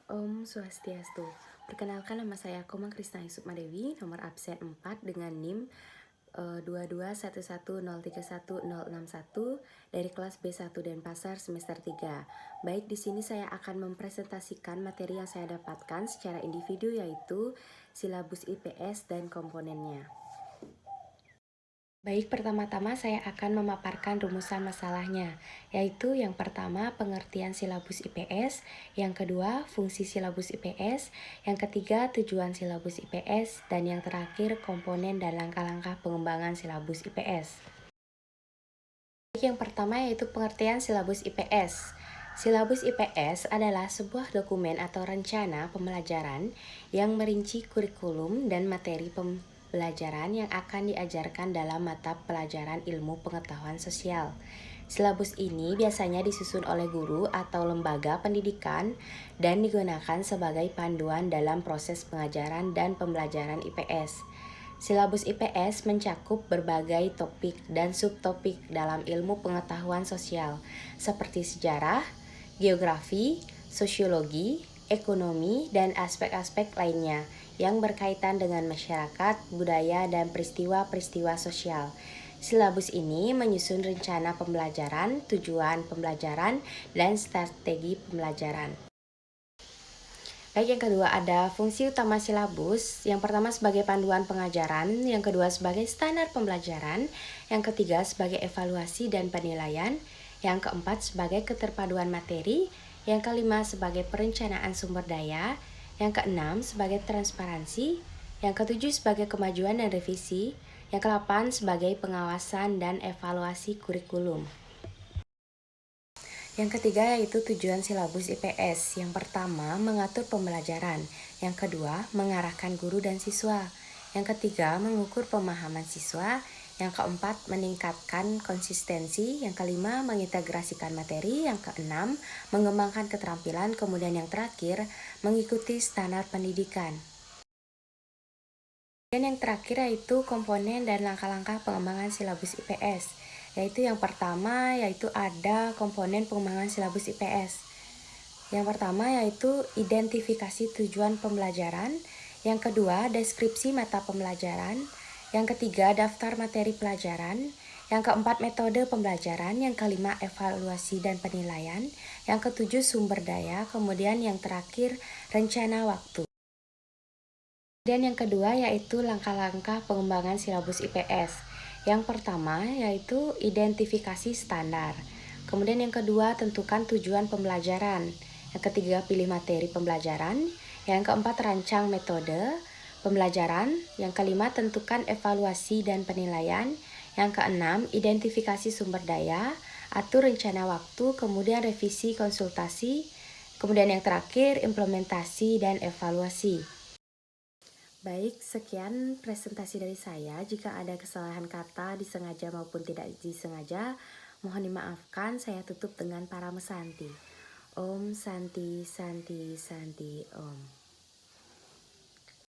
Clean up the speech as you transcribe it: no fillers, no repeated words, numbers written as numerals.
Om Swastiastu. Perkenalkan, nama saya Komang Krisna Yusupmadewi, nomor absen 4 dengan NIM 221103161 dari kelas B1 Denpasar semester 3. Baik, di sini saya akan mempresentasikan materi yang saya dapatkan secara individu, yaitu silabus IPS dan komponennya. Baik, pertama-tama saya akan memaparkan rumusan masalahnya, yaitu yang pertama pengertian silabus IPS, yang kedua fungsi silabus IPS, yang ketiga tujuan silabus IPS, dan yang terakhir komponen dan langkah-langkah pengembangan silabus IPS. Yang pertama yaitu pengertian silabus IPS. Silabus IPS adalah sebuah dokumen atau rencana pembelajaran yang merinci kurikulum dan materi pembelajaran yang akan diajarkan dalam mata pelajaran ilmu pengetahuan sosial. Silabus ini biasanya disusun oleh guru atau lembaga pendidikan dan digunakan sebagai panduan dalam proses pengajaran dan pembelajaran IPS. Silabus IPS mencakup berbagai topik dan subtopik dalam ilmu pengetahuan sosial, seperti sejarah, geografi, sosiologi, ekonomi, dan aspek-aspek lainnya yang berkaitan dengan masyarakat, budaya, dan peristiwa-peristiwa sosial. Silabus ini menyusun rencana pembelajaran, tujuan pembelajaran, dan strategi pembelajaran. Baik, yang kedua ada fungsi utama silabus. Yang pertama sebagai panduan pengajaran, yang kedua sebagai standar pembelajaran, yang ketiga sebagai evaluasi dan penilaian, yang keempat sebagai keterpaduan materi, yang kelima sebagai perencanaan sumber daya, yang keenam sebagai transparansi, yang ketujuh sebagai kemajuan dan revisi, yang kedelapan sebagai pengawasan dan evaluasi kurikulum. Yang ketiga yaitu tujuan silabus IPS. Yang pertama, mengatur pembelajaran. Yang kedua, mengarahkan guru dan siswa. Yang ketiga, mengukur pemahaman siswa. Yang keempat, meningkatkan konsistensi. Yang kelima, mengintegrasikan materi. Yang keenam, mengembangkan keterampilan. Kemudian yang terakhir, mengikuti standar pendidikan. Dan yang terakhir yaitu komponen dan langkah-langkah pengembangan silabus IPS. Yaitu yang pertama yaitu ada komponen pengembangan silabus IPS. Yang pertama yaitu identifikasi tujuan pembelajaran. Yang kedua, deskripsi mata pembelajaran. Yang ketiga, daftar materi pelajaran. Yang keempat, metode pembelajaran. Yang kelima, evaluasi dan penilaian. Yang ketujuh, sumber daya. Kemudian yang terakhir, rencana waktu. Dan yang kedua yaitu langkah-langkah pengembangan silabus IPS. Yang pertama yaitu identifikasi standar. Kemudian yang kedua tentukan tujuan pembelajaran. Yang ketiga pilih materi pembelajaran. Yang keempat rancang metode pembelajaran. Yang kelima tentukan evaluasi dan penilaian. Yang keenam identifikasi sumber daya. Atur rencana waktu, kemudian revisi konsultasi. Kemudian yang terakhir implementasi dan evaluasi. Baik, sekian presentasi dari saya. Jika ada kesalahan kata disengaja maupun tidak disengaja, mohon dimaafkan. Saya tutup dengan para mesanti. Om Santi Santi Santi Om.